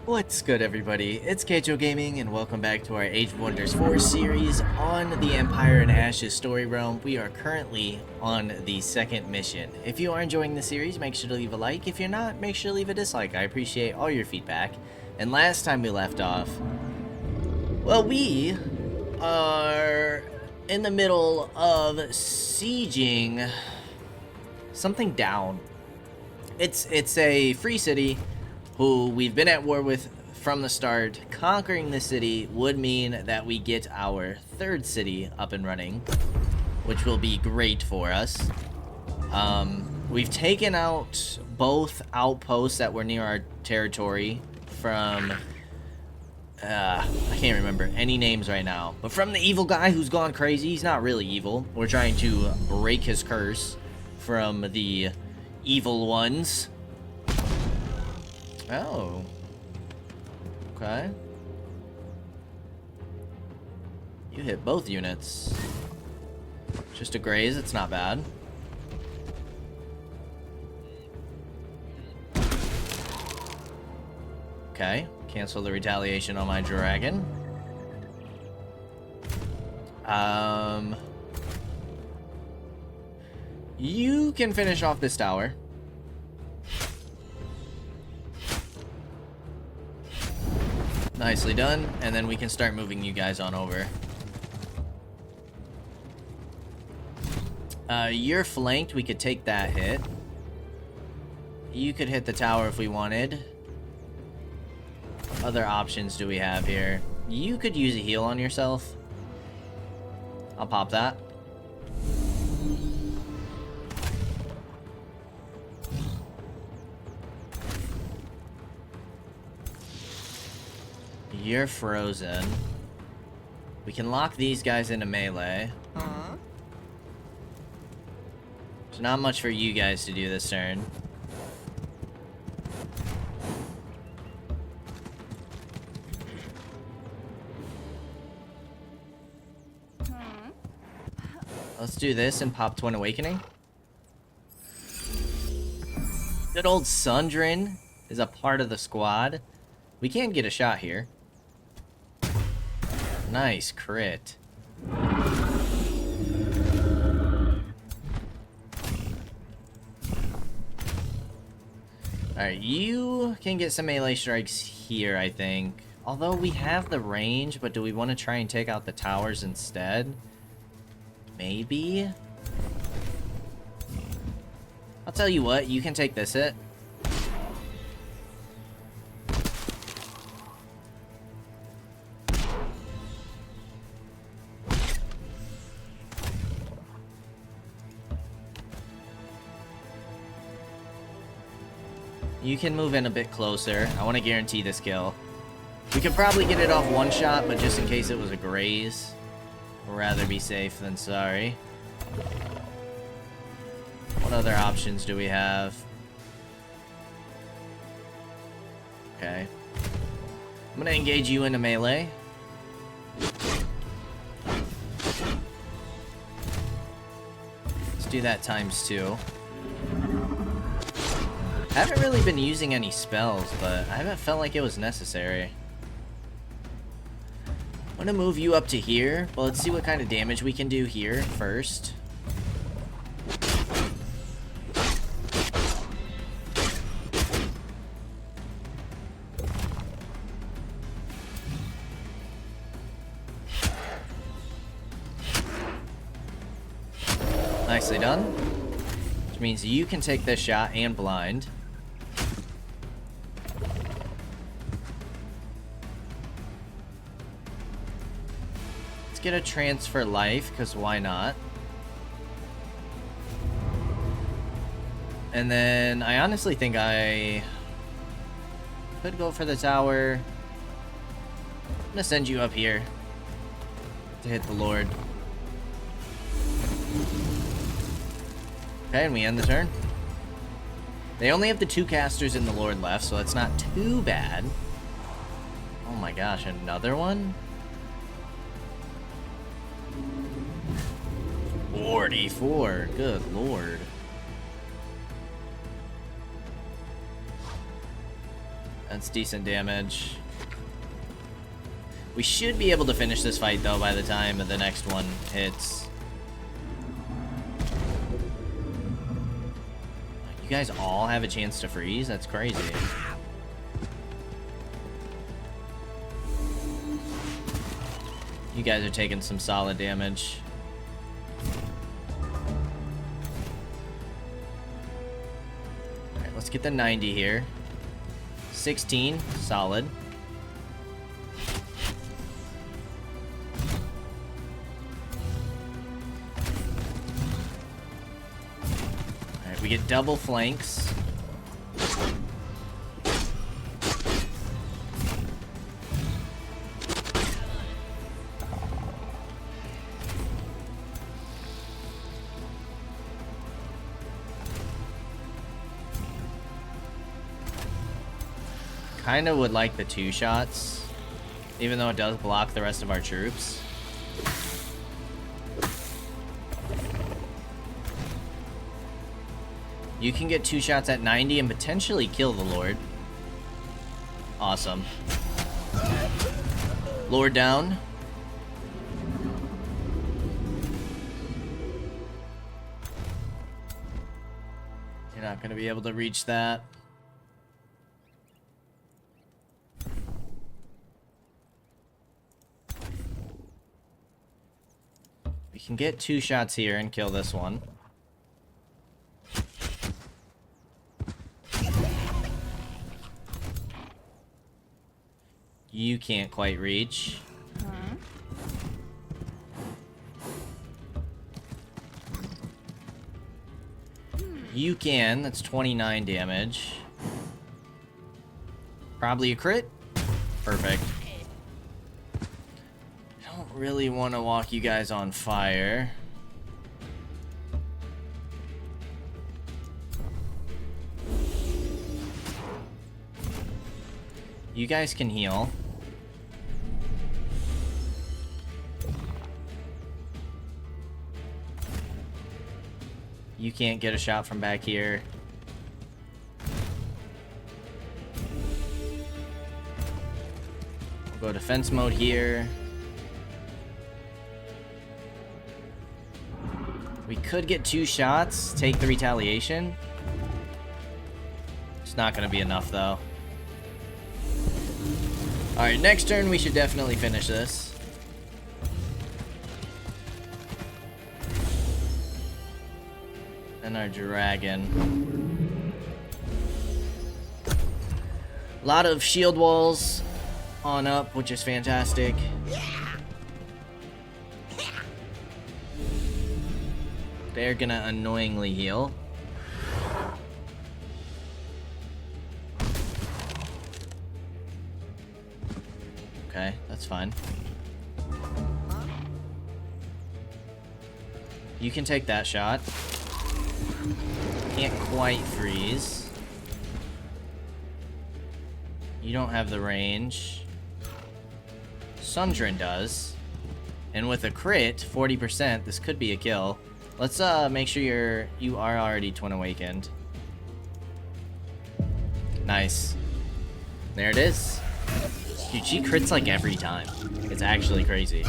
What's good, everybody? It's Kaige-O Gaming, and welcome back to our Age of Wonders 4 series on the Empire and Ashes story realm. We are currently on the second mission. If you are enjoying the series, make sure to leave a like. If you're not, make sure to leave a dislike. I appreciate all your feedback. And last time we left off, well, we are in the middle of sieging something down. It's a free city who we've been at war with from the start. Conquering the city would mean that we get our third city up and running, which will be great for us. We've taken out both outposts that were near our territory from, I can't remember any names right now, but from the evil guy who's gone crazy. He's not really evil. We're trying to break his curse from the evil ones. Oh. Okay. You hit both units. Just a graze, it's not bad. Okay. Cancel the retaliation on my dragon. You can finish off this tower. Nicely done, and then we can start moving you guys on over. You're flanked, we could take that hit. You could hit the tower if we wanted. Other options do we have here? You could use a heal on yourself. I'll pop that. You're frozen. We can lock these guys into melee. There's not much for you guys to do this turn. Let's do this and pop Twin Awakening. Good old Sundrin is a part of the squad. We can get a shot here. Nice crit. Alright, you can get some melee strikes here, I think. Although we have the range, but do we want to try and take out the towers instead? Maybe? I'll tell you what, you can take this hit. You can move in a bit closer. I want to guarantee this kill. We could probably get it off one shot, but just in case it was a graze, we'd rather be safe than sorry. What other options do we have? Okay. I'm gonna engage you into melee. Let's do that ×2. I haven't really been using any spells, but I haven't felt like it was necessary. I'm gonna move you up to here, but let's see what kind of damage we can do here first. Nicely done. Which means you can take this shot and blind. Get a transfer life, because why not? And then I honestly think I could go for the tower. I'm gonna send you up here to hit the Lord. Okay, and we end the turn. They only have the 2 casters in the Lord left, so that's not too bad. Oh my gosh, another one? 44, good lord. That's decent damage. We should be able to finish this fight, though, by the time the next one hits. You guys all have a chance to freeze? That's crazy. You guys are taking some solid damage. Alright, let's get the 90 here. 16, solid. Alright, we get double flanks. Kinda would like the 2 shots, even though it does block the rest of our troops. You can get 2 shots at 90 and potentially kill the Lord. Awesome. Lord down. You're not gonna be able to reach that. We can get 2 shots here and kill this one. You can't quite reach. You can. That's 29 damage. Probably a crit. Perfect. I don't really want to walk you guys on fire. You guys can heal. You can't get a shot from back here. We'll go defense mode here. We could get 2 shots, take the retaliation. It's not gonna be enough though. Alright, next turn we should definitely finish this. And our dragon. A lot of shield walls on up, which is fantastic. They're gonna annoyingly heal. Okay, that's fine. You can take that shot. Can't quite freeze. You don't have the range. Sundrin does. And with a crit, 40%, this could be a kill. Let's make sure you are already Twin Awakened. Nice. There it is. Dude, she crits like every time. It's actually crazy.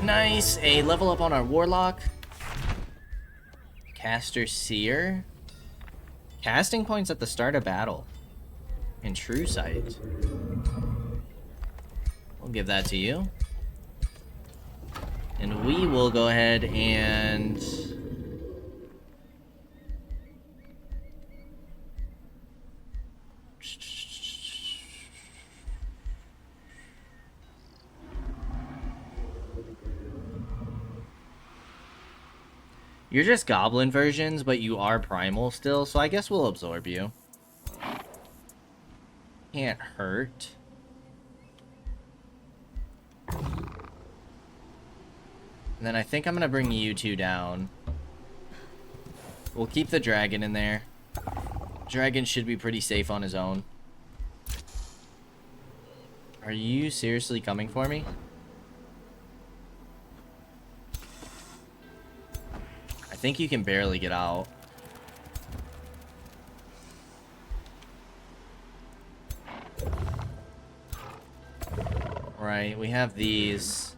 Nice. A level up on our Warlock. Caster Seer. Casting points at the start of battle. And True Sight. We'll give that to you. And we will go ahead and... You're just goblin versions, but you are primal still, so I guess we'll absorb you. Can't hurt. And then I think I'm gonna bring you 2 down. We'll keep the dragon in there. Dragon should be pretty safe on his own. Are you seriously coming for me? I think you can barely get out. Right, we have these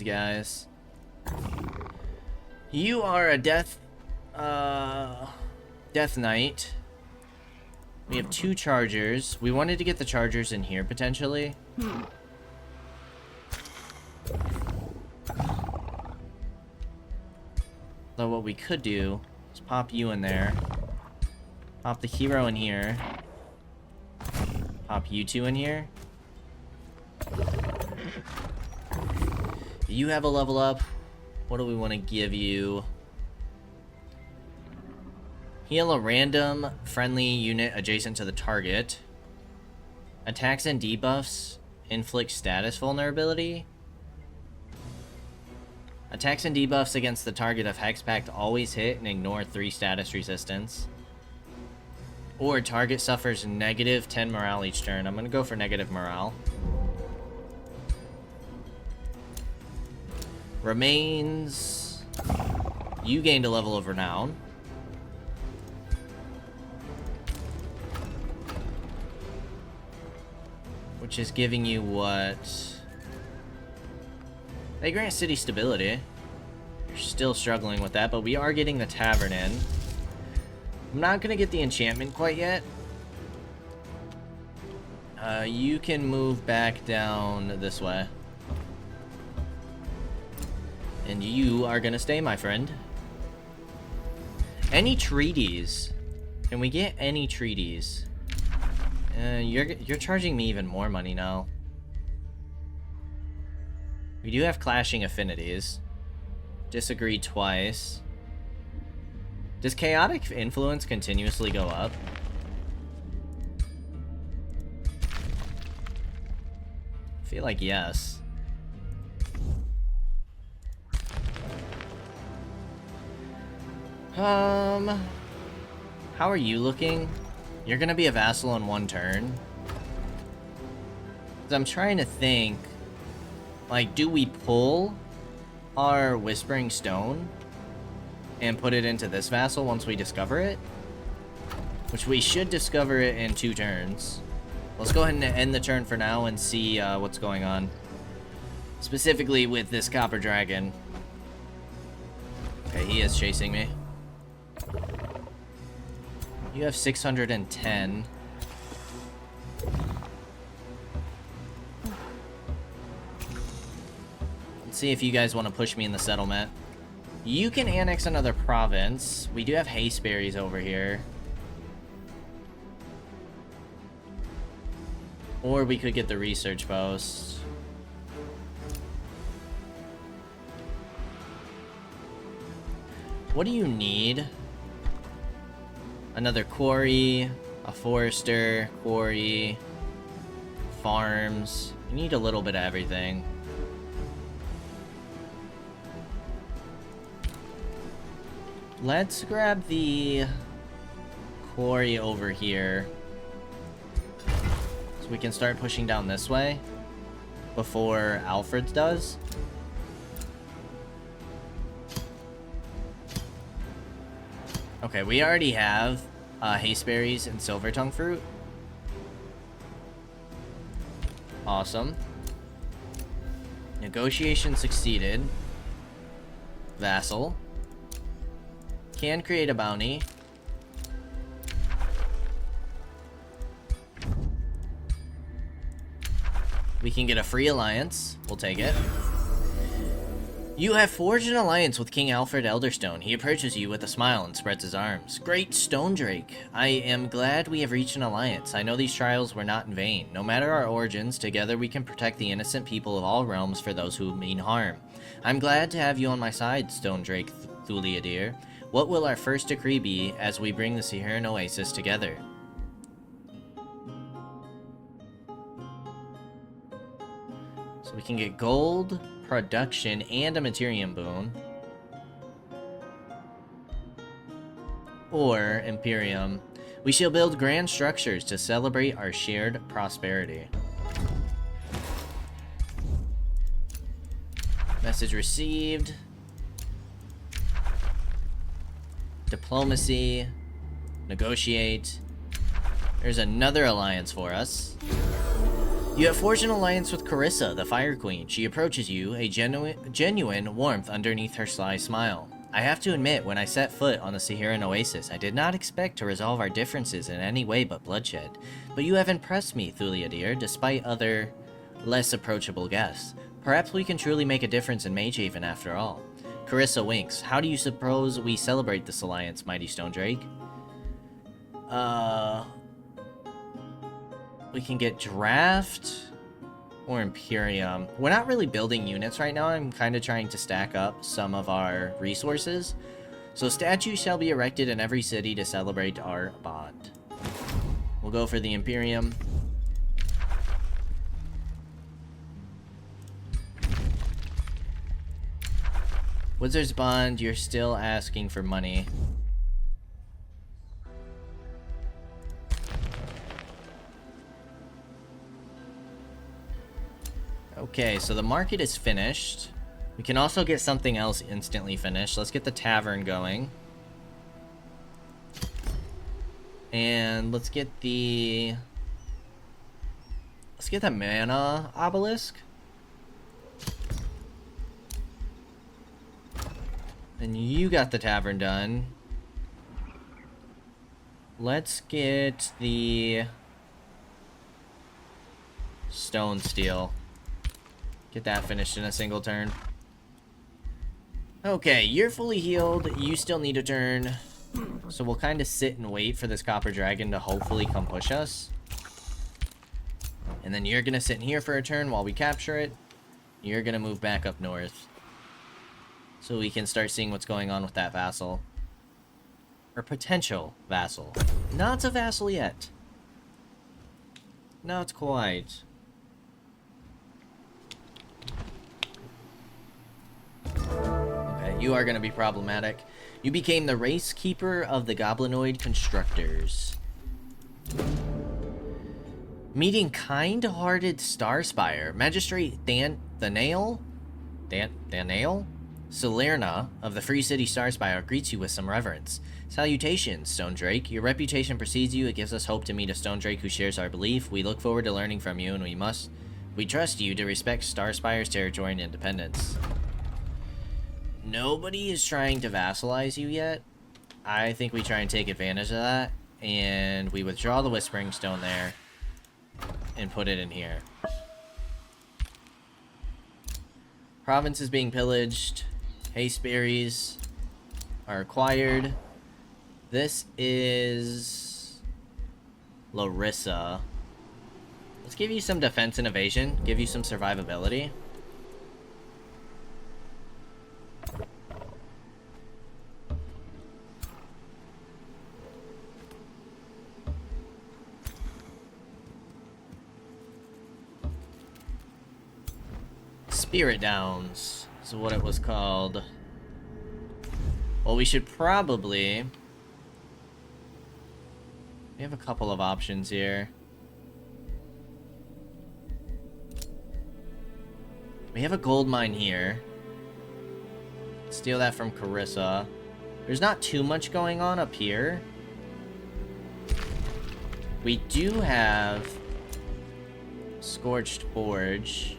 guys. You are a death knight. We have 2 chargers. We wanted to get the chargers in here potentially. Though what we could do is pop you in there. Pop the hero in here. Pop you 2 in here. You have a level up. What do we want to give you? Heal a random friendly unit adjacent to the target. Attacks and debuffs inflict status vulnerability. Attacks and debuffs against the target of Hexpact always hit and ignore 3 status resistance. Or target suffers negative 10 morale each turn. I'm going to go for negative morale. Remains. You gained a level of renown. Which is giving you what? They grant city stability. You're still struggling with that, but we are getting the tavern in. I'm not going to get the enchantment quite yet. You can move back down this way. And you are going to stay, my friend. Any treaties? Can we get any treaties? You're charging me even more money now. We do have clashing affinities. Disagree twice. Does chaotic influence continuously go up? I feel like yes. How are you looking? You're gonna be a vassal in 1 turn. 'Cause I'm trying to think, like, do we pull our Whispering Stone and put it into this vassal once we discover it? Which we should discover it in 2 turns. Let's go ahead and end the turn for now and see what's going on. Specifically with this Copper Dragon. Okay, he is chasing me. You have 610. Let's see if you guys want to push me in the settlement. You can annex another province. We do have Hasteberries over here. Or we could get the research post. What do you need? Another quarry, a forester, quarry, farms. You need a little bit of everything. Let's grab the quarry over here. So we can start pushing down this way before Alfred's does. Okay, we already have Hasteberries and Silver Tongue Fruit. Awesome. Negotiation succeeded. Vassal. Can create a bounty. We can get a free alliance. We'll take it. You have forged an alliance with King Alfred Elderstone. He approaches you with a smile and spreads his arms. Great Stone Drake. I am glad we have reached an alliance. I know these trials were not in vain. No matter our origins, together we can protect the innocent people of all realms for those who mean harm. I'm glad to have you on my side, Stone Drake Thulia dear. What will our first decree be as we bring the Sihiran Oasis together? So we can get gold, production, and a Materium boon. Or Imperium. We shall build grand structures to celebrate our shared prosperity. Message received. Diplomacy. Negotiate. There's another alliance for us. You have forged an alliance with Carissa, the Fire Queen. She approaches you, a genuine warmth underneath her sly smile. I have to admit, when I set foot on the Saharan Oasis, I did not expect to resolve our differences in any way but bloodshed. But you have impressed me, Thulia dear, despite other, less approachable guests. Perhaps we can truly make a difference in Magehaven after all. Carissa winks. How do you suppose we celebrate this alliance, mighty Stone Drake? We can get Draft or Imperium. We're not really building units right now. I'm kind of trying to stack up some of our resources. So statues shall be erected in every city to celebrate our bond. We'll go for the Imperium. Wizard's Bond, you're still asking for money. Okay, so the market is finished. We can also get something else instantly finished. Let's get the tavern going. And let's get the mana obelisk. And you got the tavern done. Let's get the stone steel. Get that finished in a single turn. Okay, you're fully healed. You still need a turn. So we'll kind of sit and wait for this copper dragon to hopefully come push us. And then you're going to sit in here for a turn while we capture it. You're going to move back up north. So we can start seeing what's going on with that vassal. Or potential vassal. Not a vassal yet. Not quite. Okay, you are going to be problematic. You became the race keeper of the goblinoid constructors. Meeting kind-hearted Starspire. Magistrate Danail? Salerna of the Free City Starspire greets you with some reverence. Salutations, Stone Drake. Your reputation precedes you. It gives us hope to meet a Stone Drake who shares our belief. We look forward to learning from you, and we trust you to respect Starspire's territory and independence. Nobody is trying to vassalize you yet. I think we try and take advantage of that, and we withdraw the Whispering Stone there and put it in here. Province is being pillaged. Haste berries are acquired. This is Larissa. Let's give you some defense and evasion. Give you some survivability. Spirit Downs is what it was called. Well, we should probably... We have a couple of options here. We have a gold mine here. Steal that from Carissa. There's not too much going on up here. We do have Scorched Forge.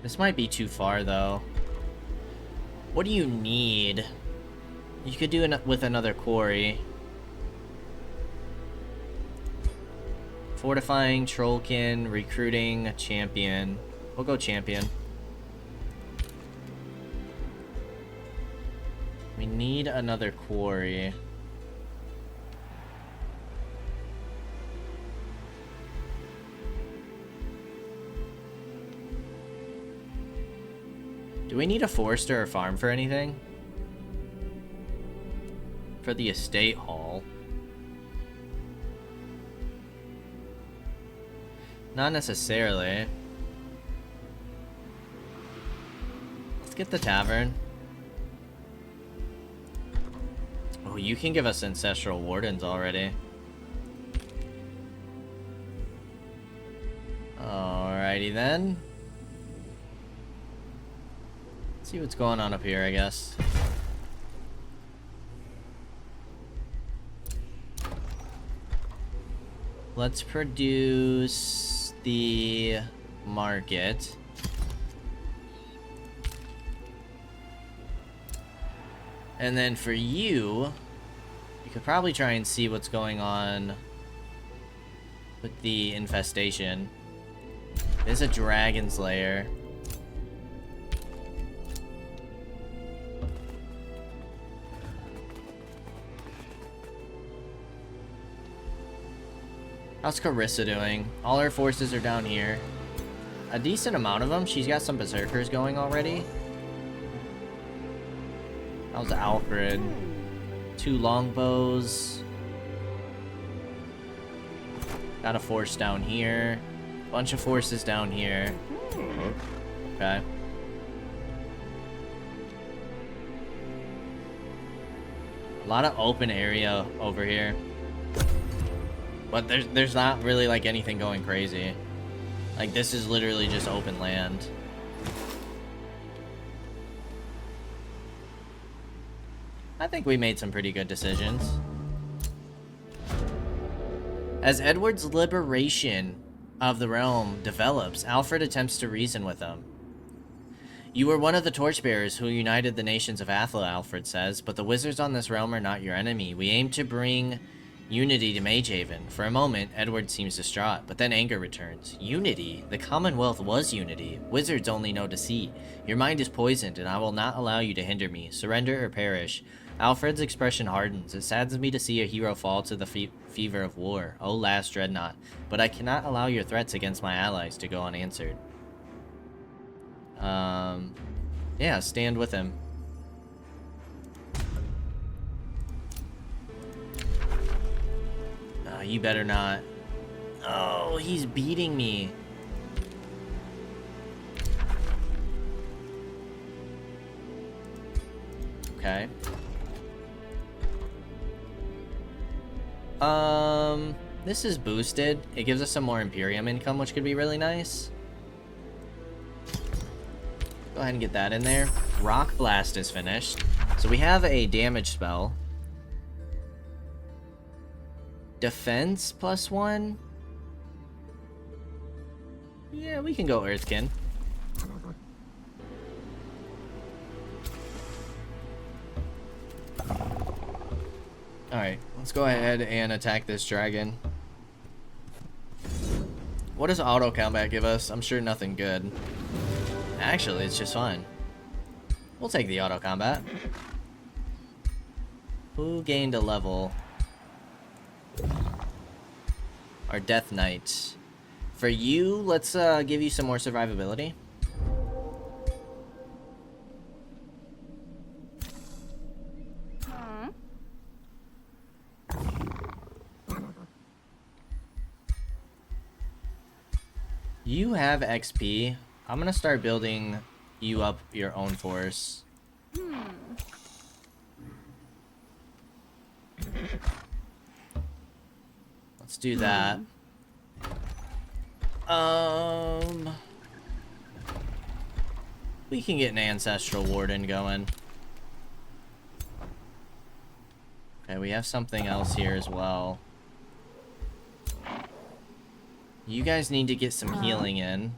This might be too far, though. What do you need? You could do it with another quarry. Fortifying, Trollkin, recruiting, a champion. We'll go champion. We need another quarry. Do we need a forester or farm for anything? For the estate hall. Not necessarily. Let's get the tavern. Oh, you can give us ancestral wardens already. Alrighty then. See what's going on up here, I guess. Let's produce the market. And then for you, you could probably try and see what's going on with the infestation. There's a dragon's lair. How's Carissa doing? All her forces are down here. A decent amount of them. She's got some berserkers going already. How's Alfred? 2 longbows. Got a force down here. Bunch of forces down here. Okay. A lot of open area over here. But there's not really like anything going crazy. Like this is literally just open land. I think we made some pretty good decisions. As Edward's liberation of the realm develops, Alfred attempts to reason with him. You were one of the torchbearers who united the nations of Athla, Alfred says, but the wizards on this realm are not your enemy. We aim to bring unity to Magehaven. For a moment, Edward seems distraught, but then anger returns. Unity? The Commonwealth was unity. Wizards only know deceit. Your mind is poisoned, and I will not allow you to hinder me. Surrender or perish. Alfred's expression hardens. It saddens me to see a hero fall to the fever of war. O last dreadnought. But I cannot allow your threats against my allies to go unanswered. Yeah, stand with him. You better not. Oh, he's beating me. Okay. This is boosted. It gives us some more Imperium income, which could be really nice. Go ahead and get that in there. Rock Blast is finished. So we have a damage spell. Defense +1. Yeah, we can go Earthkin. Alright, let's go ahead and attack this dragon. What does auto combat give us? I'm sure nothing good. Actually, it's just fine. We'll take the auto combat. Who gained a level? Our Death Knight. For you, let's give you some more survivability. You have XP. I'm gonna start building you up your own force. Let's do that. We can get an Ancestral Warden going. Okay, we have something else here as well. You guys need to get some healing in.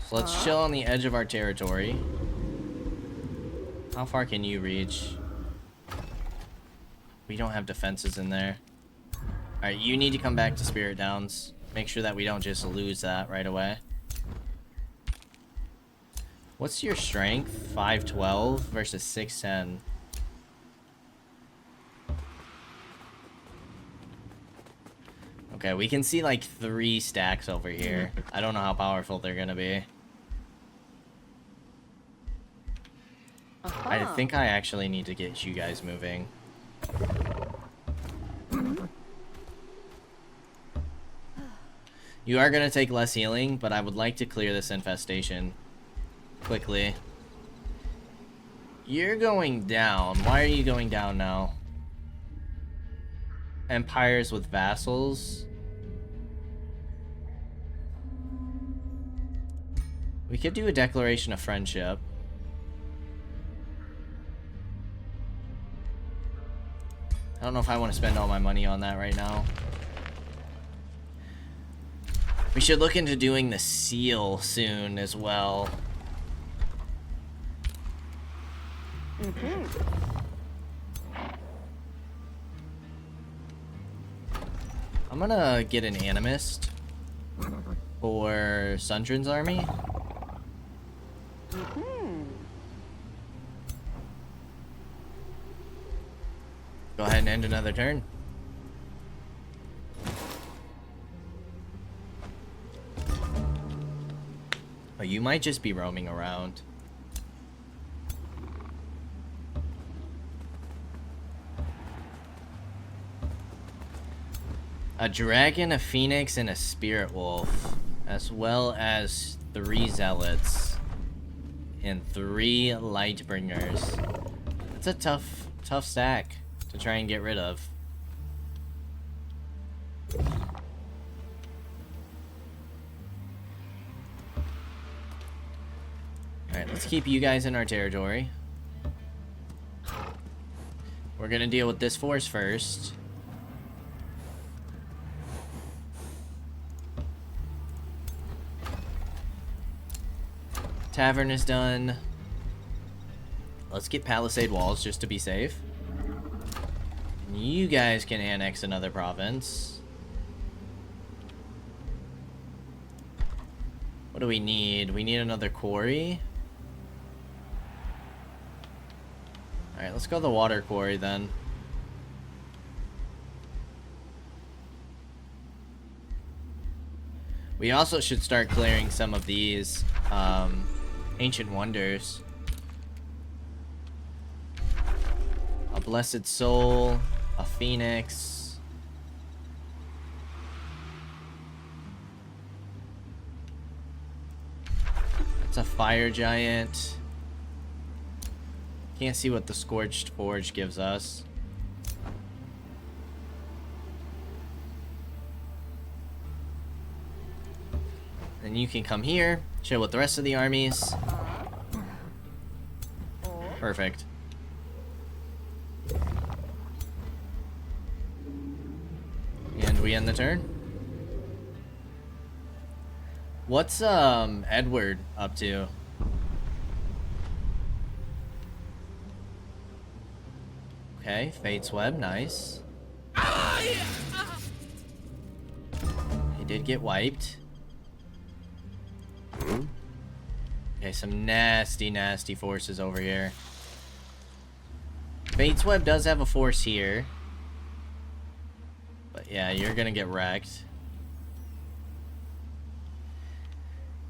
So let's chill on the edge of our territory. How far can you reach? We don't have defenses in there. Alright, you need to come back to Spirit Downs. Make sure that we don't just lose that right away. What's your strength? 512 versus 610. Okay, we can see like 3 stacks over here. I don't know how powerful they're gonna be. I think I actually need to get you guys moving. You are gonna take less healing, but I would like to clear this infestation quickly. You're going down. Why are you going down now? Empires with vassals. We could do a declaration of friendship. don't know if I want to spend all my money on that right now. We should look into doing the seal soon as well. I'm gonna get an animist for Sundrin's army. Go ahead and end another turn. Oh, you might just be roaming around. A dragon, a phoenix, and a spirit wolf, as well as 3 zealots and 3 lightbringers. That's a tough stack to try and get rid of. Alright, let's keep you guys in our territory. We're gonna deal with this force first. Tavern is done. Let's get palisade walls just to be safe. And you guys can annex another province. What do we need? We need another quarry. Alright, let's go to the water quarry then. We also should start clearing some of these ancient wonders. A blessed soul, a phoenix. That's a fire giant. Can't see what the scorched forge gives us. Then you can come here, chill with the rest of the armies. Perfect. And we end the turn. What's Edward up to? Okay, Fate's Web, nice. He did get wiped. Okay, some nasty forces over here. Fate's Web does have a force here. But yeah, you're gonna get wrecked.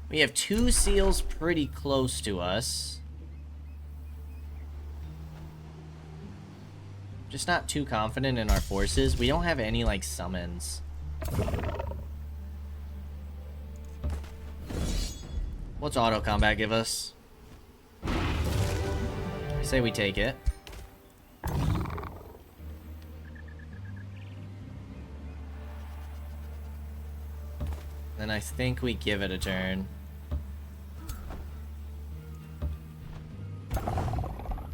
We have 2 seals pretty close to us. Just not too confident in our forces. We don't have any, like, summons. What's auto combat give us? I say we take it. Then I think we give it a turn.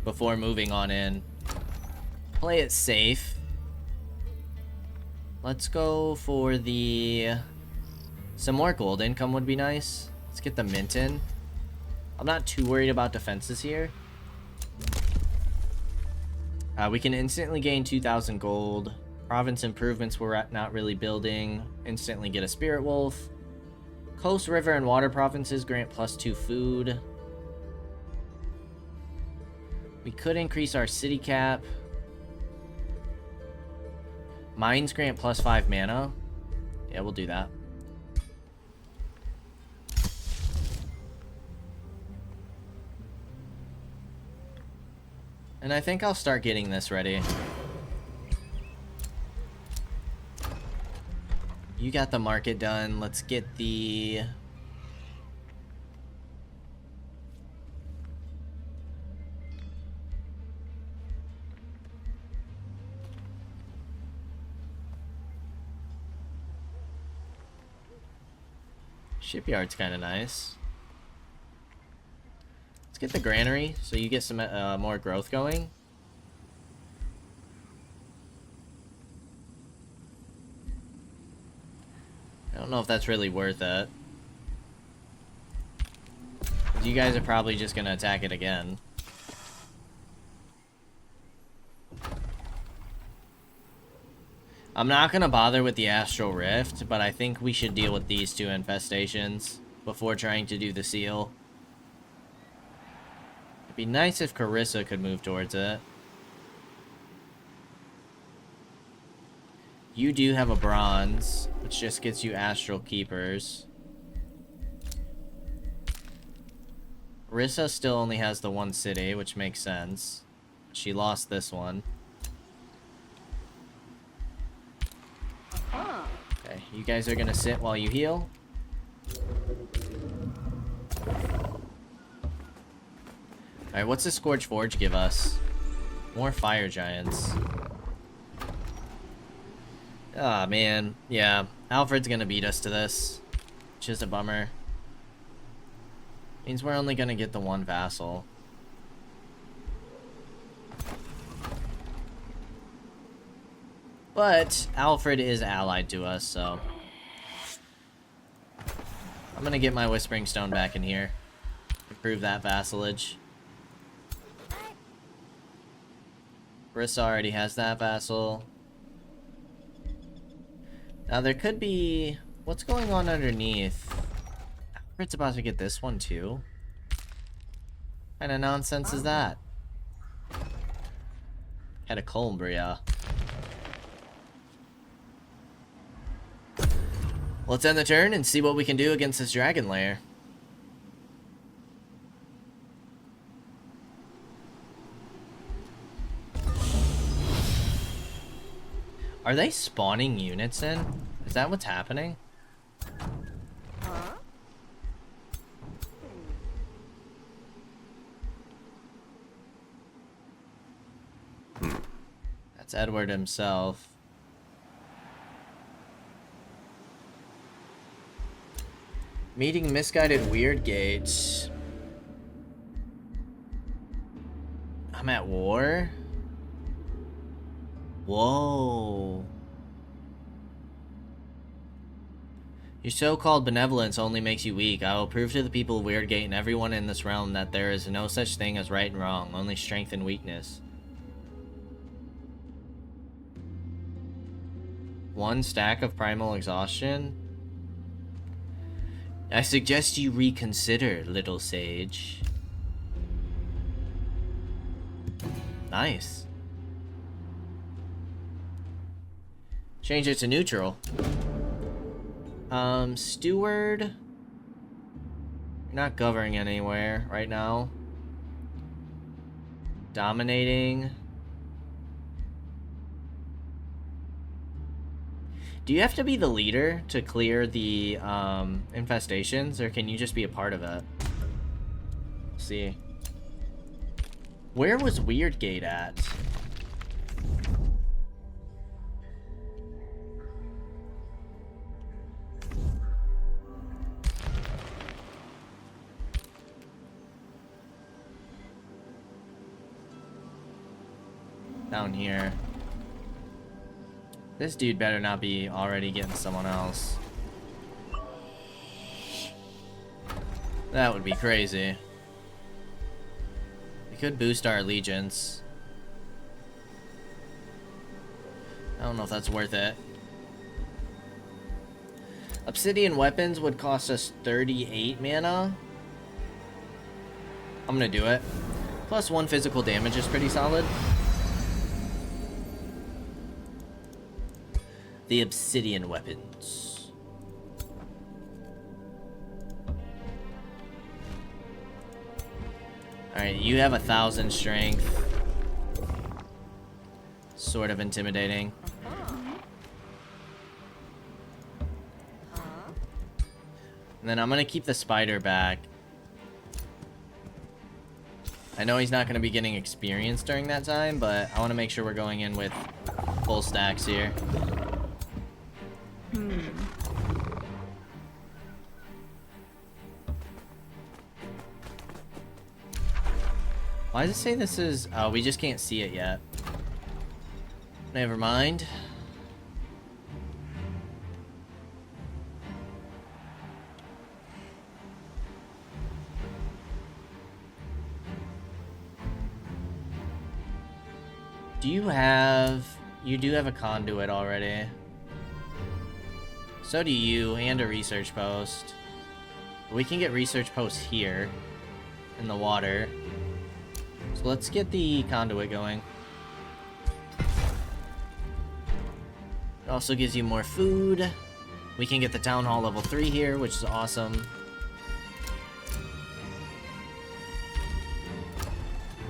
Before moving on in. Play it safe. Let's go for the... Some more gold income would be nice. Let's get the mint in. I'm not too worried about defenses here. We can instantly gain 2,000 gold. Province improvements we're not really building. Instantly get a spirit wolf. Coast, river, and water provinces grant +2 food. We could increase our city cap. Mines grant +5 mana. Yeah, we'll do that. And I think I'll start getting this ready. You got the market done. Let's get the... Shipyard's kind of nice. Let's get the granary so you get some more growth going. don't know if that's really worth it. You guys are probably just gonna attack it again. I'm not gonna bother with the Astral Rift, but I think we should deal with these two infestations before trying to do the seal. It'd be nice if Carissa could move towards it. You do have a bronze, which just gets you Astral Keepers. Rissa still only has the one city, which makes sense. She lost this one. Okay, you guys are gonna sit while you heal. Alright, what's the Scorch Forge give us? More fire giants. Ah, man. Yeah, Alfred's gonna beat us to this, which is a bummer. Means we're only gonna get the one vassal. But Alfred is allied to us, so I'm gonna get my Whispering Stone back in here. Improve that vassalage. Brissa already has that vassal. Now there could be... What's going on underneath? Alfred's about to get this one too. What kind of nonsense is that? Catacombria. Let's end the turn and see what we can do against this dragon lair. Are they spawning units in? Is that what's happening? That's Edward himself. Meeting misguided weird gates. I'm at war? Whoa. Your so-called benevolence only makes you weak. I will prove to the people of Weirdgate and everyone in this realm that there is no such thing as right and wrong, only strength and weakness. One stack of primal exhaustion? I suggest you reconsider, little sage. Nice. Change it to neutral. Steward. You're not governing anywhere right now. Dominating. Do you have to be the leader to clear the infestations, or can you just be a part of it? Let's see. Where was Weirdgate at? Down here. This dude better not be already getting someone else. That would be crazy. We could boost our allegiance. I don't know if that's worth it. Obsidian weapons would cost us 38 mana. I'm gonna do it. Plus 1 physical damage is pretty solid. The obsidian weapons. Alright, you have 1,000 strength. Sort of intimidating. And then I'm gonna keep the spider back. I know he's not gonna be getting experience during that time, but I wanna make sure we're going in with full stacks here. Why does it say this is... Oh, we just can't see it yet. Never mind. Do you have... You do have a conduit already. So do you, and a research post. We can get research posts here in the water. So let's get the conduit going. It also gives you more food. We can get the town hall level 3 here, which is awesome.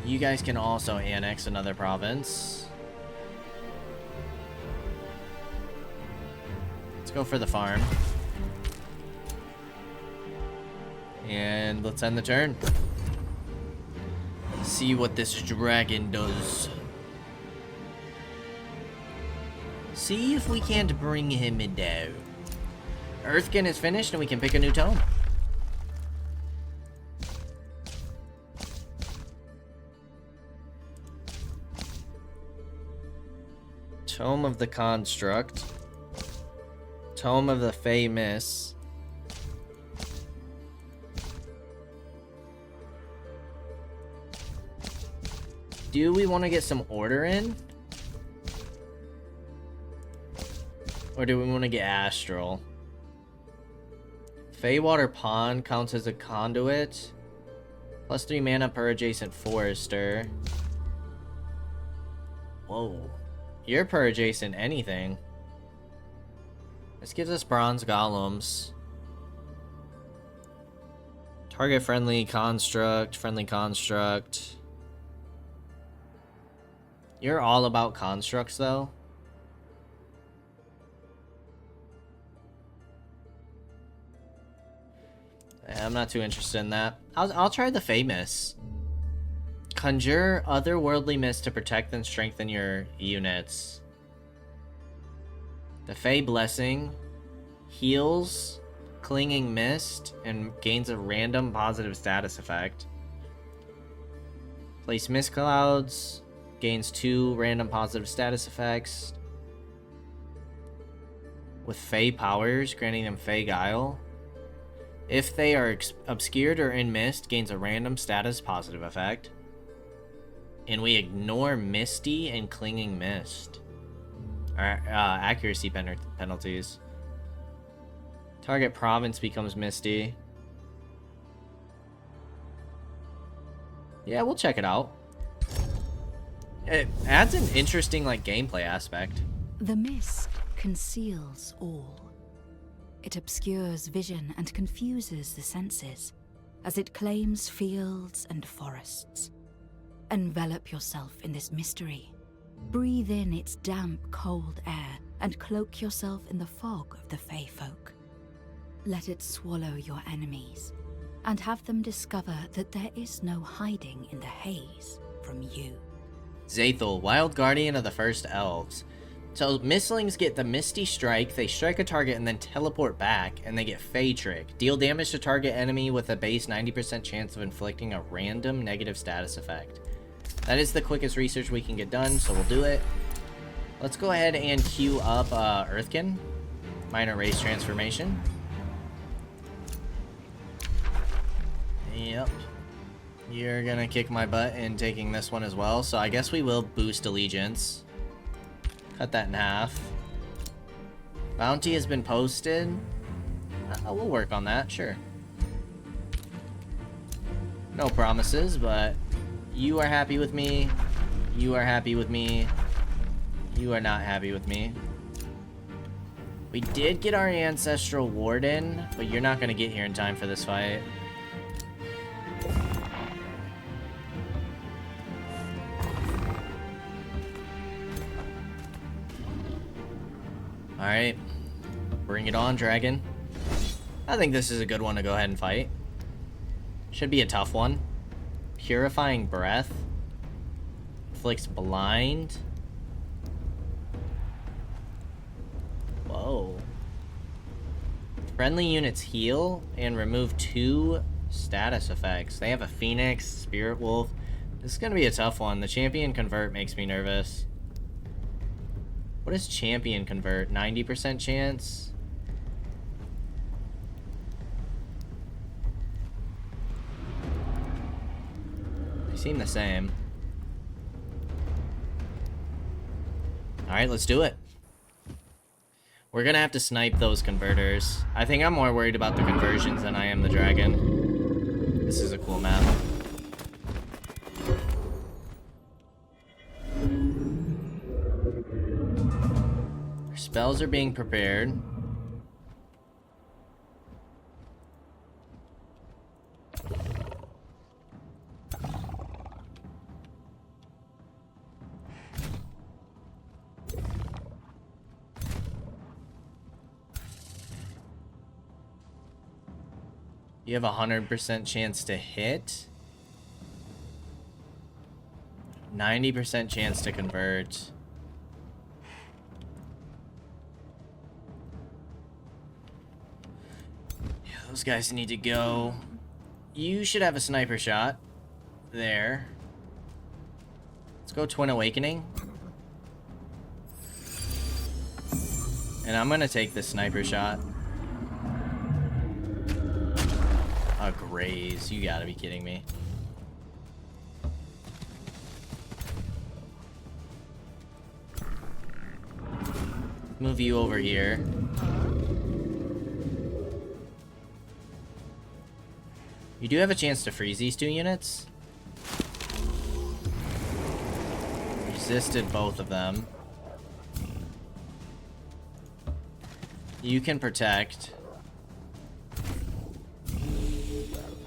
You guys can also annex another province. Let's go for the farm. And let's end the turn. See what this dragon does. See if we can't bring him down. Earthkin is finished and we can pick a new tome. Tome of the Construct. Tome of the Fey Miss. Do we want to get some order in? Or do we want to get Astral? Feywater Pond counts as a conduit. +3 mana per adjacent forester. Whoa. You're per adjacent anything. This gives us bronze golems. Target friendly construct, friendly construct. You're all about constructs though. I'm not too interested in that. I'll try the Fey Miss. Conjure otherworldly mist to protect and strengthen your units. The Fey Blessing heals Clinging Mist and gains a random positive status effect. Place Mist Clouds, gains 2 random positive status effects. With Fey powers, granting them Fey Guile. If they are obscured or in mist, gains a random status positive effect. And we ignore Misty and Clinging Mist. Accuracy penalties. Target province becomes Misty. Yeah, we'll check it out. It adds an interesting, like, gameplay aspect. The mist conceals all. It obscures vision and confuses the senses, as it claims fields and forests. Envelop yourself in this mystery. Breathe in its damp, cold air, and cloak yourself in the fog of the Fey folk. Let it swallow your enemies, and have them discover that there is no hiding in the haze from you. Zaethel, Wild Guardian of the First Elves. So Mistlings get the Misty Strike, they strike a target and then teleport back, and they get Fey Trick. Deal damage to target enemy with a base 90% chance of inflicting a random negative status effect. That is the quickest research we can get done, so we'll do it. Let's go ahead and queue up Earthkin. Minor Race Transformation. Yep. You're gonna kick my butt in taking this one as well, so I guess we will boost Allegiance. Cut that in half. Bounty has been posted. We'll work on that, sure. No promises, but you are happy with me. You are happy with me. You are not happy with me. We did get our Ancestral Warden, but you're not going to get here in time for this fight. Alright. Bring it on, dragon. I think this is a good one to go ahead and fight. Should be a tough one. Purifying Breath. Inflicts Blind. Whoa. Friendly units heal and remove 2 status effects. They have a Phoenix, Spirit Wolf. This is going to be a tough one. The Champion Convert makes me nervous. What is Champion Convert? 90% chance? They seem the same. Alright, let's do it. We're gonna have to snipe those converters. I think I'm more worried about the conversions than I am the dragon. This is a cool map. Our spells are being prepared. You have a 100% chance to hit. 90% chance to convert. Yeah, those guys need to go. You should have a sniper shot. There. Let's go Twin Awakening. And I'm gonna take the sniper shot. A graze, you gotta be kidding me. Move you over here. You do have a chance to freeze these two units. Resisted both of them. You can protect.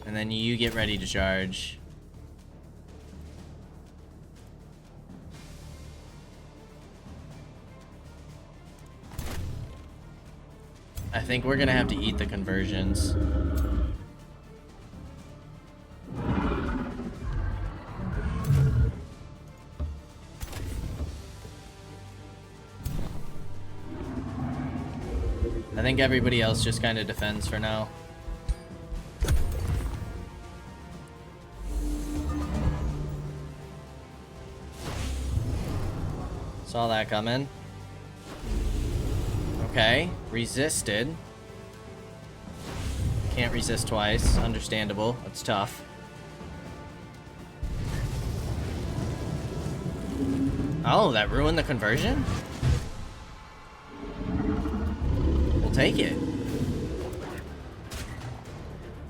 And then you get ready to charge. I think we're gonna have to eat the conversions. I think everybody else just kind of defends for now. Saw that coming. Okay, resisted. Can't resist twice. Understandable. That's tough. Oh, that ruined the conversion? We'll take it.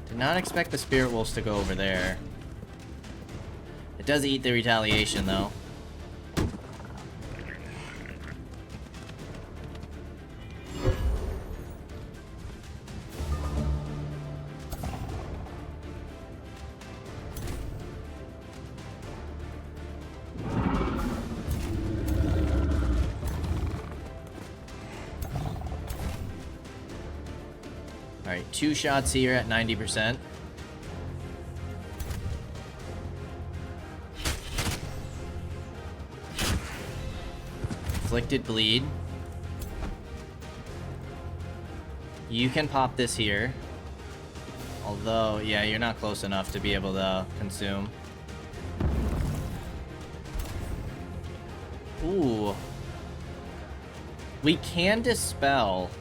Did not expect the Spirit Wolves to go over there. It does eat the retaliation, though. Alright, 2 shots here at 90%. Inflicted bleed. You can pop this here. Although, yeah, you're not close enough to be able to consume. Ooh. We can dispel.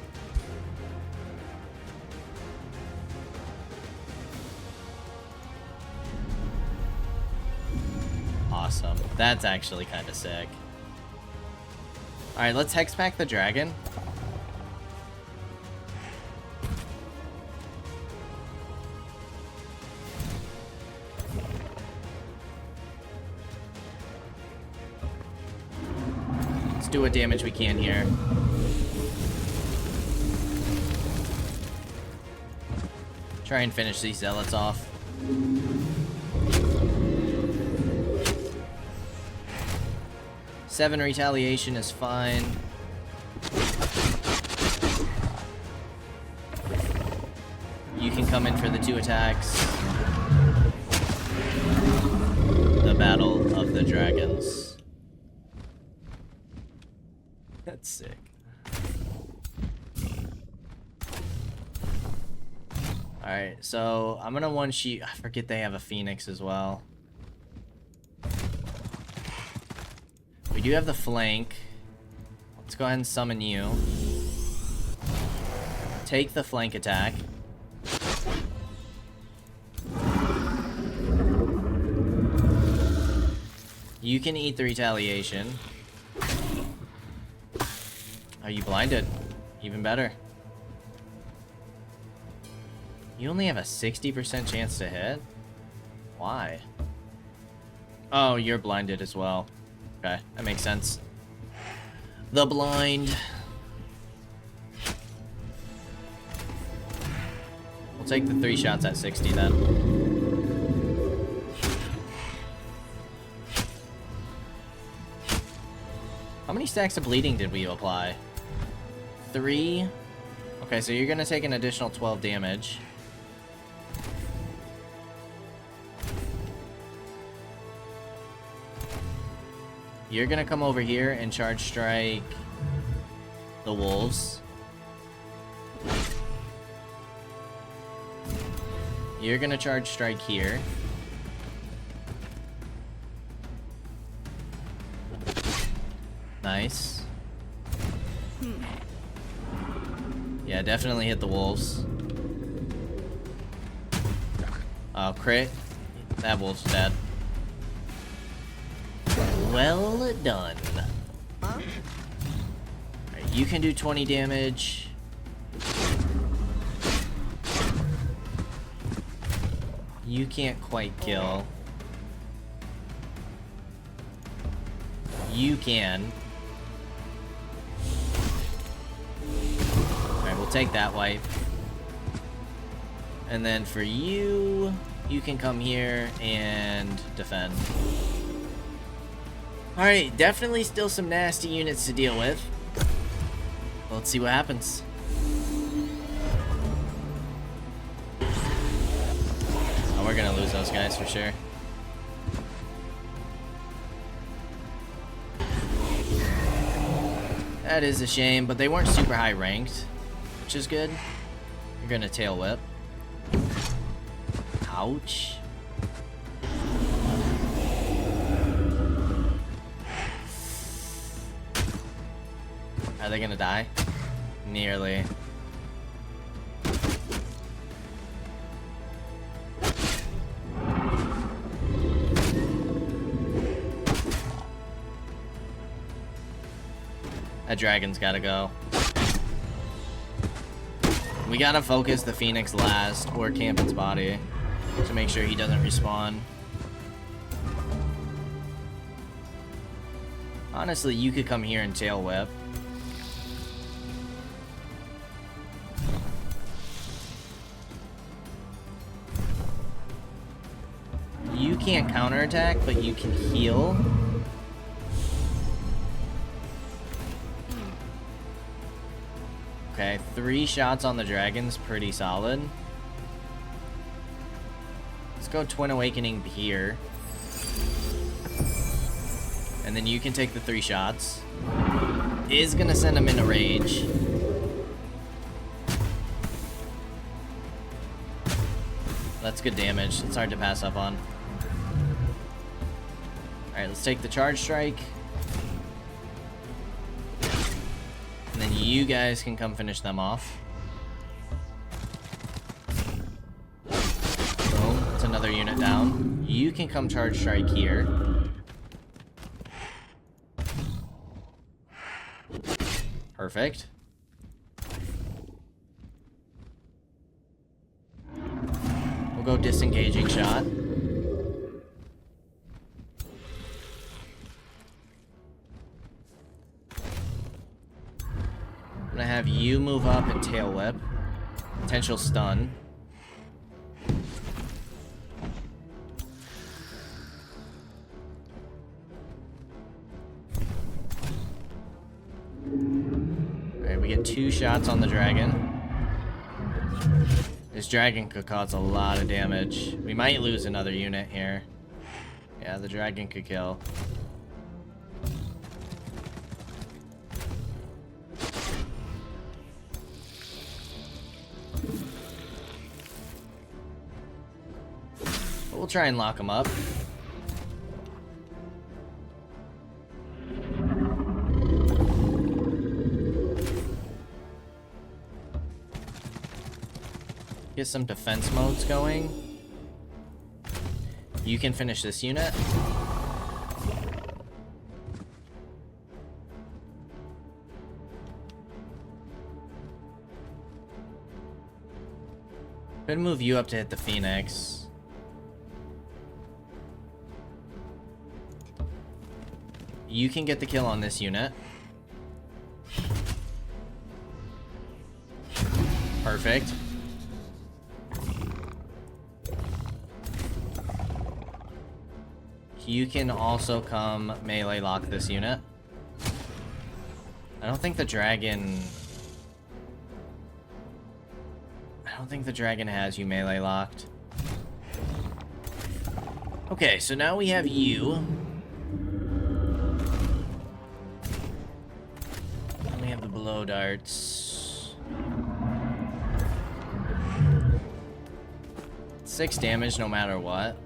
Awesome. That's actually kind of sick. Alright, let's hex pack the dragon. Let's do what damage we can here. Try and finish these zealots off. Seven retaliation is fine. You can come in for the 2 attacks. The Battle of the Dragons. That's sick. Alright, so I'm gonna one-sheet. I forget they have a Phoenix as well. We do have the flank. Let's go ahead and summon you. Take the flank attack. You can eat the retaliation. Oh, you blinded. Even better. You only have a 60% chance to hit? Why? Oh, you're blinded as well. Okay, that makes sense. The blind. We'll take the 3 shots at 60 then. How many stacks of bleeding did we apply? 3. Okay, so you're gonna take an additional 12 damage. You're gonna come over here and charge strike the wolves. You're gonna charge strike here. Nice. Yeah, definitely hit the wolves. Oh, crit. That wolf's dead. Well done. Alright, you can do 20 damage. You can't quite kill. You can. Alright, we'll take that wipe. And then for you, you can come here and defend. Alright, definitely still some nasty units to deal with. Let's see what happens. Oh, we're gonna lose those guys for sure. That is a shame, but they weren't super high ranked, which is good. You're gonna tail whip. Ouch. Are they gonna die? Nearly. That dragon's gotta go. We gotta focus the Phoenix last, or camp its body, to make sure he doesn't respawn. Honestly, you could come here and tail whip. You can't counterattack, but you can heal. Okay, 3 shots on the dragon's pretty solid. Let's go Twin Awakening here. And then you can take the 3 shots. Is gonna send him into rage. That's good damage. It's hard to pass up on. Alright, let's take the charge strike. And then you guys can come finish them off. Boom. That's another unit down. You can come charge strike here. Perfect. We'll go disengaging shot. I'm gonna have you move up and tail whip. Potential stun. Alright, we get 2 shots on the dragon. This dragon could cause a lot of damage. We might lose another unit here. Yeah, the dragon could kill. But we'll try and lock him up. Get some defense modes going. You can finish this unit. Gonna move you up to hit the Phoenix. You can get the kill on this unit. Perfect. You can also come melee lock this unit. I don't think the dragon has you melee locked. Okay, so now we have you. And we have the blow darts. 6 damage no matter what.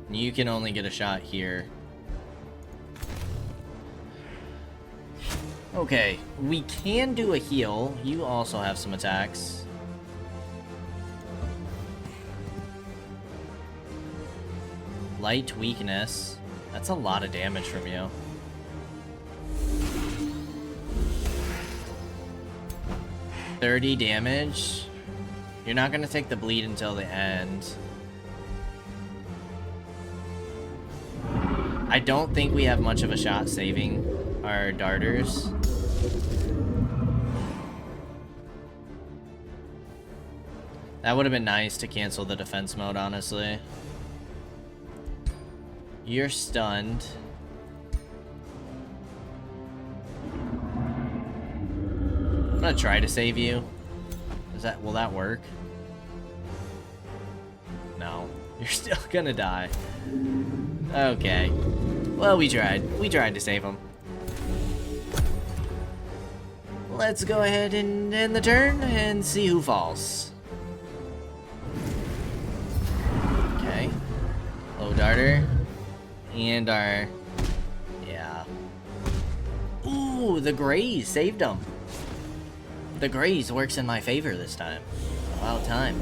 You can only get a shot here. Okay, we can do a heal. You also have some attacks. Light weakness. That's a lot of damage from you. $30 damage. You're not gonna take the bleed until the end. I don't think we have much of a shot saving our darters. That would have been nice to cancel the defense mode, honestly. You're stunned. I'm gonna try to save you. Will that work? No. You're still gonna die. Okay. Well, we tried. We tried to save him. Let's go ahead and end the turn and see who falls. Okay. Low darter. And our... Yeah. Ooh, the Graze saved him. The Graze works in my favor this time. About time.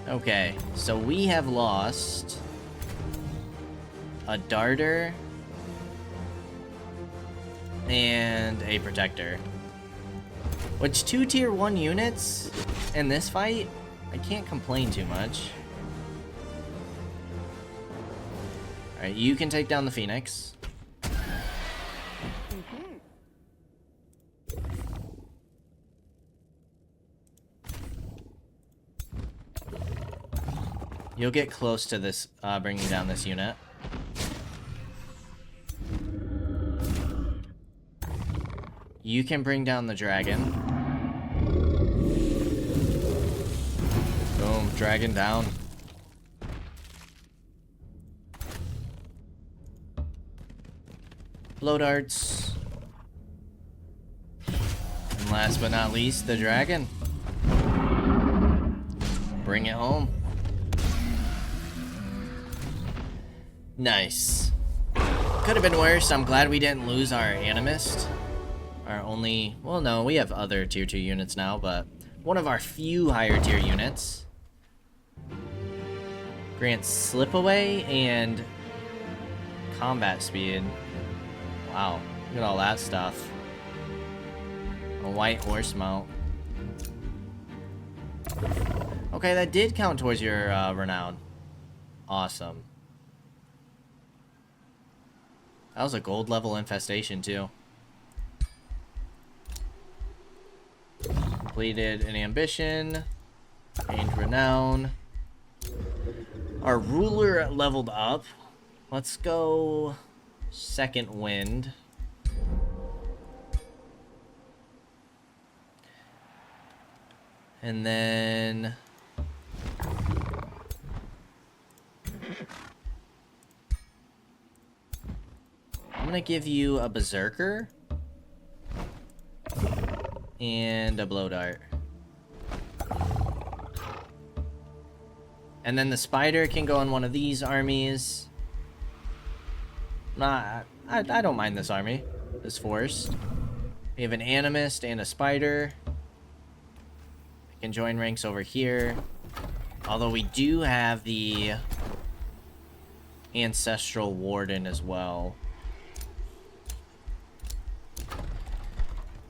Okay, so we have lost a darter and a protector. Which 2 tier 1 units in this fight, I can't complain too much. Alright, you can take down the Phoenix. You'll get close to this, bringing down this unit. You can bring down the dragon. Boom, dragon down. Blow darts. And last but not least, the dragon. Bring it home. Nice. Could have been worse. I'm glad we didn't lose our animist. Our only... Well, no, we have other tier 2 units now, but one of our few higher tier units. Grants slip away and combat speed. Wow. Look at all that stuff. A white horse mount. Okay, that did count towards your renown. Awesome. That was a gold level infestation too. Completed an ambition. Gained renown. Our ruler leveled up. Let's go second wind. And then I'm gonna give you a berserker and a blow dart. And then the spider can go in one of these armies. Nah, I don't mind this army, this force. We have an animist and a spider. I can join ranks over here. Although we do have the Ancestral Warden as well.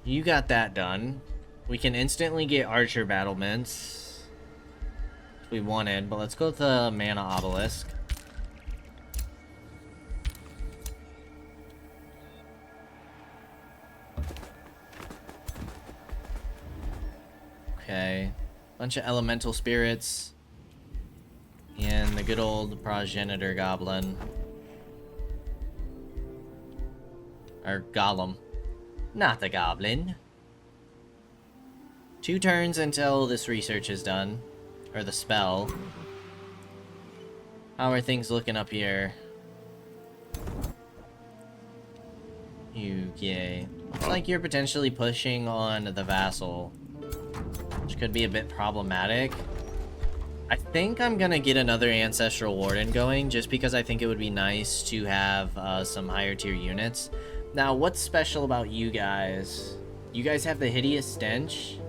You got that done. We can instantly get Archer battlements if we wanted, but let's go with the Mana Obelisk. Okay. Bunch of elemental spirits. And the good old progenitor goblin. Or golem. Not the goblin. 2 turns until this research is done. Or the spell. How are things looking up here? Okay. Looks like you're potentially pushing on the vassal. Which could be a bit problematic. I think I'm gonna get another Ancestral Warden going, just because I think it would be nice to have some higher tier units. Now, what's special about you guys? You guys have the Hideous Stench.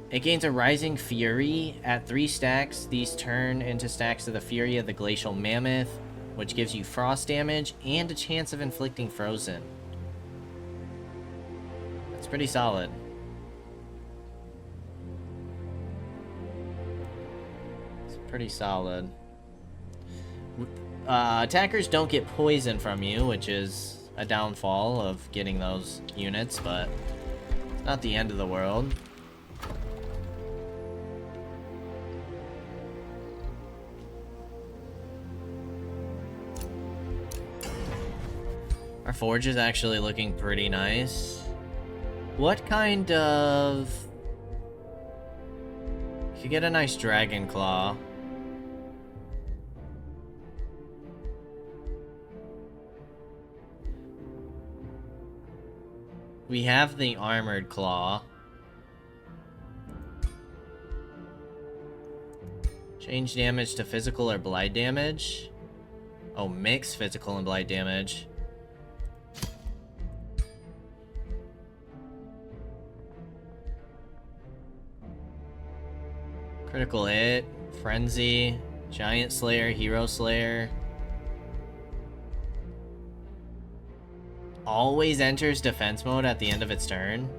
It gains a Rising Fury. At 3 stacks, these turn into stacks of the Fury of the Glacial Mammoth, which gives you frost damage and a chance of inflicting frozen. That's pretty solid. Pretty solid. Attackers don't get poison from you, which is a downfall of getting those units, but it's not the end of the world. Our forge is actually looking pretty nice. What kind of... You could get a nice dragon claw. We have the armored claw. Change damage to physical or blight damage. Oh, mix physical and blight damage. Critical hit, frenzy, giant slayer, hero slayer. Always enters defense mode at the end of its turn.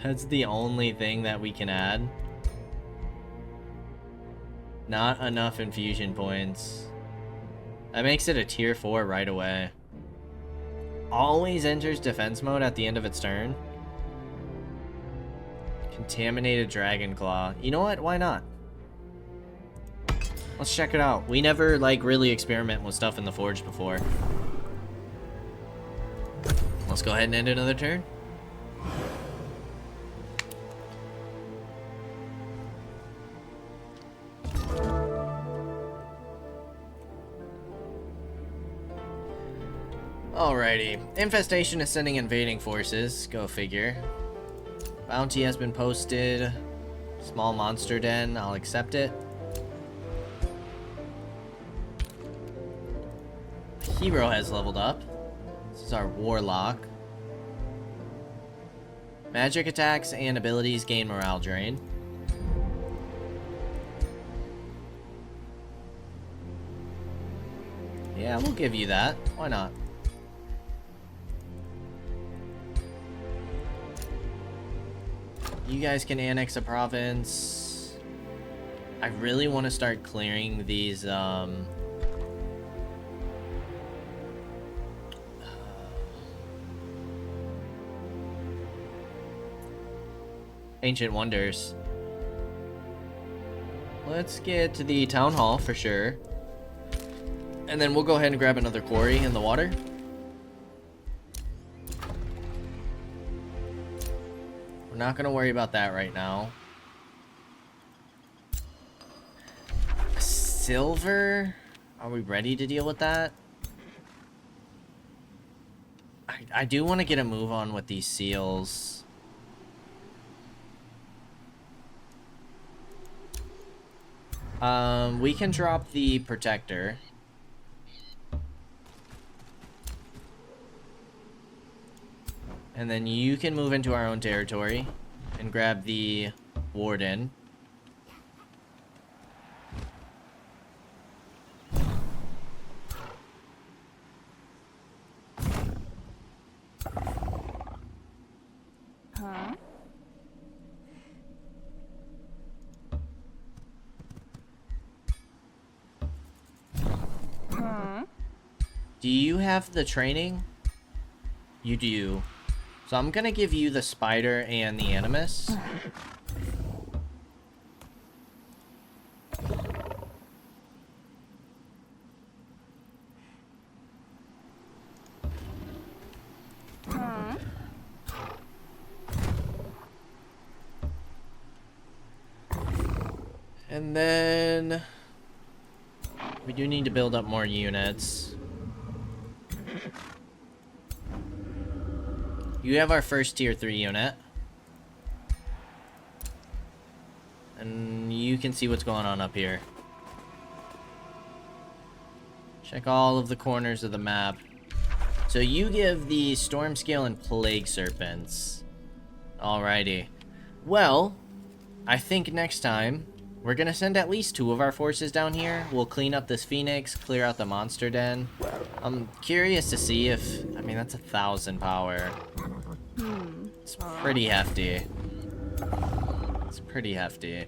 That's the only thing that we can add. Not enough infusion points. That makes it a tier 4 right away. Always enters defense mode at the end of its turn. Contaminated Dragon Claw. You know what? Why not? Let's check it out. We never, like, really experiment with stuff in the Forge before. Let's go ahead and end another turn. Alrighty. Infestation is sending invading forces. Go figure. Bounty has been posted. Small monster den. I'll accept it. Hero has leveled up. This is our Warlock. Magic attacks and abilities gain morale drain. Yeah, we'll give you that. Why not? You guys can annex a province. I really want to start clearing these, Ancient Wonders. Let's get to the town hall for sure. And then we'll go ahead and grab another quarry in the water. We're not going to worry about that right now. Silver? Are we ready to deal with that? I do want to get a move on with these seals. We can drop the protector. And then you can move into our own territory and grab the warden. Do you have the training? You do. So I'm gonna give you the spider and the animus. And then we do need to build up more units. You have our first tier 3 unit. And you can see what's going on up here. Check all of the corners of the map. So you give the storm scale and plague serpents. Alrighty. Well, I think next time we're gonna send at least 2 of our forces down here. We'll clean up this phoenix, clear out the monster den. I'm curious to see if... I mean, that's 1,000 power. It's pretty hefty. It's pretty hefty.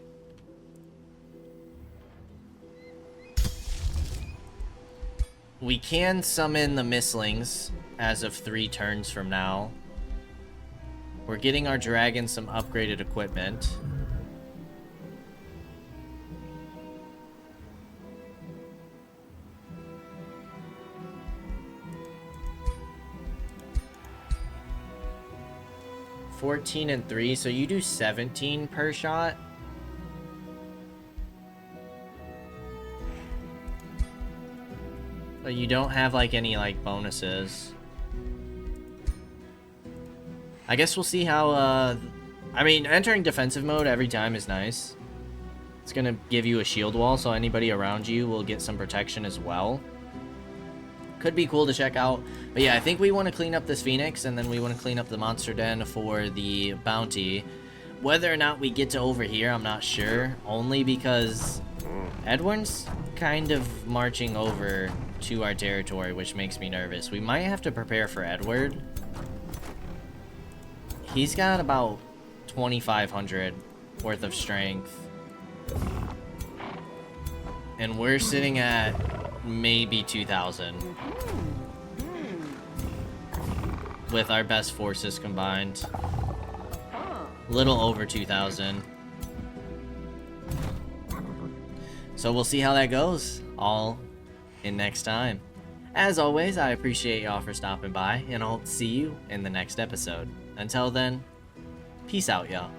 We can summon the mistlings as of 3 turns from now. We're getting our dragon some upgraded equipment. $14 and 3, so you do 17 per shot. But you don't have like any like bonuses. I guess we'll see how I mean, entering defensive mode every time is nice. It's gonna give you a shield wall, so anybody around you will get some protection as well. Could be cool to check out. But yeah, I think we want to clean up this phoenix, and then we want to clean up the monster den for the bounty. Whether or not we get to over here, I'm not sure. Only because Edward's kind of marching over to our territory, which makes me nervous. We might have to prepare for Edward. He's got about 2,500 worth of strength. And we're sitting at maybe 2,000. With our best forces combined. Little over 2,000. So we'll see how that goes. All in next time. As always, I appreciate y'all for stopping by, and I hope to see you in the next episode. Until then, peace out, y'all.